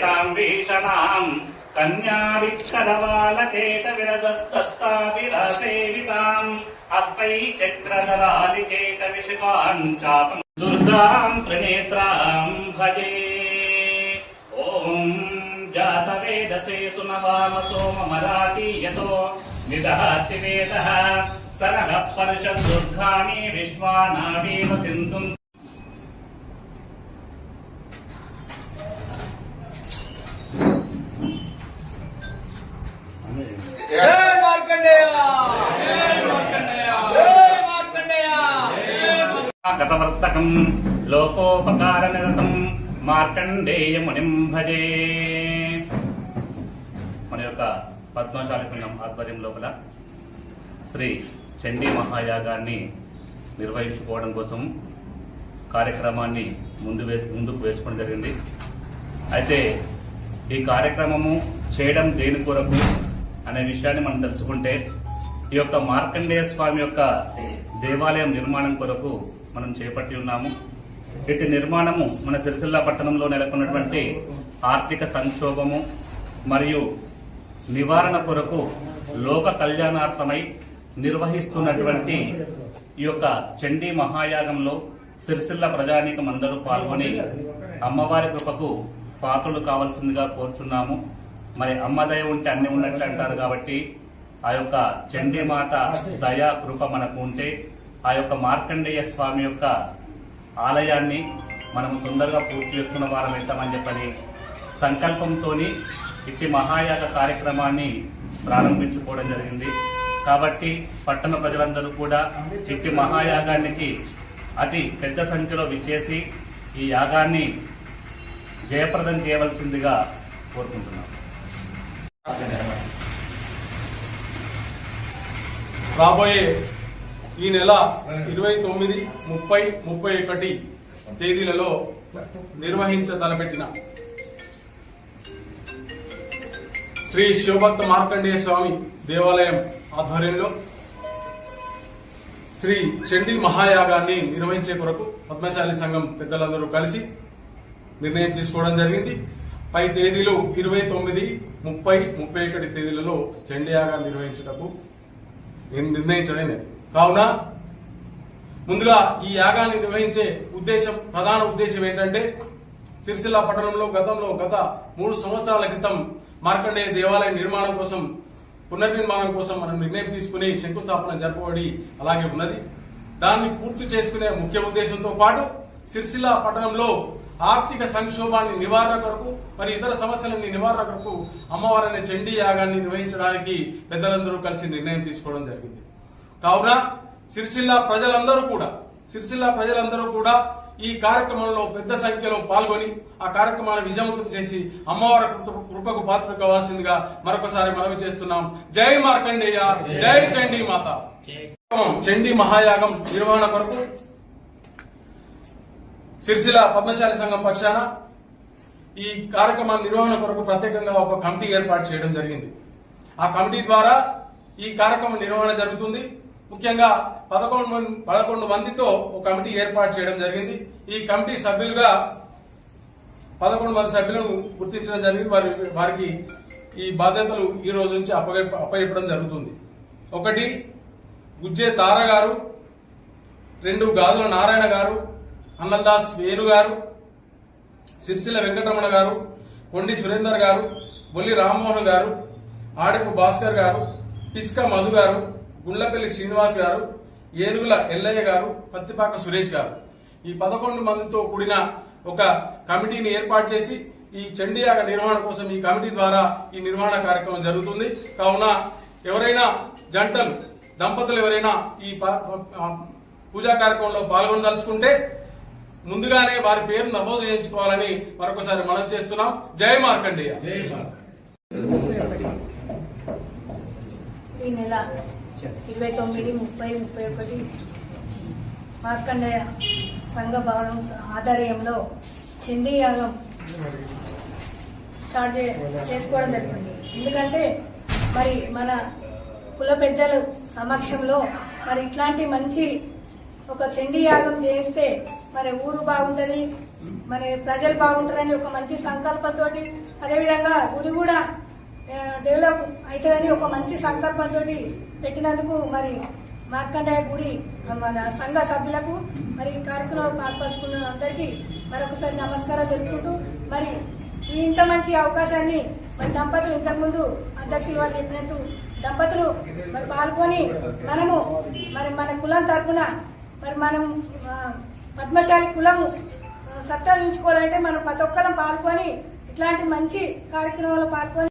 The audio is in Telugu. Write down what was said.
कीर्तिताम् भीषणाम् कन्याविक्करवालकेशविरदस्तस्ताविरसेविताम् हस्तैचक्रधरालिकेटविषकान् चापम् दुर्गाम् त्रिनेत्राम् भजे। ॐ जातवेदसे सुनवाम सोममराति यतो निदहति वेदः सरः पर्षद्दुर्गाणि विश्वानावीव सिन्धुम्। గతవర్తకం లోకోపకారనిరతం మార్కండేయమునిం భజే। మన యొక్క పద్మశాలి సంఘం ఆధ్వర్యం లోపల శ్రీ చండీ మహాయాగాన్ని నిర్వహించుకోవడం కోసం కార్యక్రమాన్ని ముందుకు వేసుకోవడం జరిగింది। అయితే ఈ కార్యక్రమము చేయడం దేని కొరకు అనే విషయాన్ని మనం తెలుసుకుంటే, ఈ యొక్క మార్కండేయ స్వామి యొక్క దేవాలయం నిర్మాణం కొరకు మనం చేపట్టి ఉన్నాము। ఇటు నిర్మాణము మన సిరిసిల్ల పట్టణంలో నెలకొన్నటువంటి ఆర్థిక సంక్షోభము మరియు నివారణ కొరకు లోక కళ్యాణార్థమై నిర్వహిస్తున్నటువంటి ఈ యొక్క చండీ మహాయాగంలో సిరిసిల్ల ప్రజానీకం అందరూ పాల్గొని అమ్మవారి కృపకు పాత్రలు కావాల్సిందిగా కోరుచున్నాము। మరి అమ్మ దయ ఉంటే అన్ని ఉన్నట్లు అంటారు కాబట్టి ఆ యొక్క చండీ మాత దయా కృప మనకు ఉంటే ఆ యొక్క మార్కండేయ స్వామి యొక్క ఆలయాన్ని మనము తొందరగా పూర్తి చేసుకున్న వారం వెళ్తామని చెప్పని సంకల్పంతో ఇట్టి మహాయాగ కార్యక్రమాన్ని ప్రారంభించుకోవడం జరిగింది। కాబట్టి పట్టణ ప్రజలందరూ కూడా ఇట్టి మహాయాగానికి అతి పెద్ద సంఖ్యలో విచ్చేసి ఈ యాగాన్ని జయప్రదం చేయవలసిందిగా కోరుకుంటున్నాం। రాబోయే ఈ నెల 29, 30, 31 తేదీలలో నిర్వహించతలపెట్టిన శ్రీ శివభక్త మార్కండేయ స్వామి దేవాలయం ఆధ్వర్యంలో శ్రీ చండీ మహాయాగాన్ని నిర్వహించే కొరకు పద్మశాలి సంఘం పెద్దలందరూ కలిసి నిర్ణయం తీసుకోవడం జరిగింది। పై తేదీలు 29, 30, 31 తేదీలలో చండీ యాగాన్ని నిర్వహించటకు నిర్ణయించడమే। కావున ముందుగా ఈ యాగాన్ని నిర్వహించే ప్రధాన ఉద్దేశం ఏంటంటే, సిరిసిల్ల పట్టణంలో గత 3 సంవత్సరాల క్రితం మార్కండేయ దేవాలయం నిర్మాణం కోసం పునర్నిర్మాణం కోసం మనం నిర్ణయం తీసుకుని శంకుస్థాపన జరపబడి అలాగే ఉన్నది। దాన్ని పూర్తి చేసుకునే ముఖ్య ఉద్దేశంతో పాటు సిరిసిల్ల పట్టణంలో ఆర్థిక సంక్షోభాన్ని నివారణ కొరకు మరి ఇతర సమస్యలని నివారణ కొరకు అమ్మవారనే చండీ యాగాన్ని నిర్వహించడానికి పెద్దలందరూ కలిసి నిర్ణయం తీసుకోవడం జరిగింది। కావున సిరిసిల్ల ప్రజలందరూ కూడా ఈ కార్యక్రమంలో పెద్ద సంఖ్యలో పాల్గొని ఆ కార్యక్రమాన్ని విజయవంతం చేసి అమ్మవారి కృపకు పాత్ర కావాల్సిందిగా మరొకసారి మనవి చేస్తున్నాం। జై మార్కండేయ, జై చండీ మాత। చండీ మహాయాగం నిర్వహణ కొరకు సిరిసిల్ల పద్మశాలి సంఘం పక్షాన ఈ కార్యక్రమ నిర్వహణ కొరకు ప్రత్యేకంగా ఒక కమిటీ ఏర్పాటు చేయడం జరిగింది। ఆ కమిటీ ద్వారా ఈ కార్యక్రమ నిర్వహణ జరుగుతుంది। ముఖ్యంగా 11 మందితో ఒక కమిటీ ఏర్పాటు చేయడం జరిగింది। ఈ కమిటీ సభ్యులుగా 11 మంది సభ్యులను గుర్తించడం జరిగింది। వారికి ఈ బాధ్యతలు ఈ రోజు నుంచి అప్పగించడం జరుగుతుంది। 1 గుజ్జే తార గారు, 2 గాజుల నారాయణ గారు, అన్నల్దాస్ వేణు గారు, సిరిసిల్ల వెంకటరమణ గారు, కొండి సురేందర్ గారు, బొల్లి రామ్మోహన్ గారు, ఆడపు భాస్కర్ గారు, పిస్క మధు గారు, గుండ్లపల్లి శ్రీనివాస్ గారు, ఏనుగుల ఎల్లయ్య గారు, పత్తిపాక సురేష్ గారు, ఈ 11 మందితో కూడిన ఒక కమిటీని ఏర్పాటు చేసి ఈ చండీ యాగ నిర్వహణ కోసం ఈ కమిటీ ద్వారా ఈ నిర్వహణ కార్యక్రమం జరుగుతుంది। కావున ఎవరైనా దంపతులు ఎవరైనా ఈ పూజా కార్యక్రమంలో పాల్గొనదలుచుకుంటే ముందుగానే వారి పేరు నమోదు చేయించుకోవాలని మరొకసారి మనం చేస్తున్నాం। జై మార్కండేయ। ఈ నెల 29, 30, 31 మార్కండేయ సంఘ భవనం ఆధ్వర్యంలో చండీ యాగం స్టార్ట్ చేసుకోవడం జరుగుతుంది। ఎందుకంటే మరి మన కుల పెద్దల సమక్షంలో మరి ఇట్లాంటి మంచి ఒక చండీ యాగం చేస్తే మరి ఊరు బాగుంటది, మరి ప్రజలు బాగుంటారని ఒక మంచి సంకల్పంతో, అదేవిధంగా గుడి కూడా డెవలప్ అవుతుందని ఒక మంచి సంకల్పంతో పెట్టినందుకు మరి మార్కండేయ గుడి మన సంఘ సభ్యులకు మరి కార్యక్రమంలో పాల్పంచుకున్న అందరికీ మరొకసారి నమస్కారాలు తెలుపుకుంటూ, మరి ఈ ఇంత మంచి అవకాశాన్ని మరి దంపతులు ఇంతకుముందు అధ్యక్షులు వారు చెప్పినట్టు దంపతులు మరి పాల్గొని మనము మరి మన కులం తరఫున మరి మనం పద్మశాలి కులము సత్తా ఉంచుకోవాలంటే మనం ప్రతి ఒక్కరం పాల్గొని ఇట్లాంటి మంచి కార్యక్రమాల్లో పాల్గొని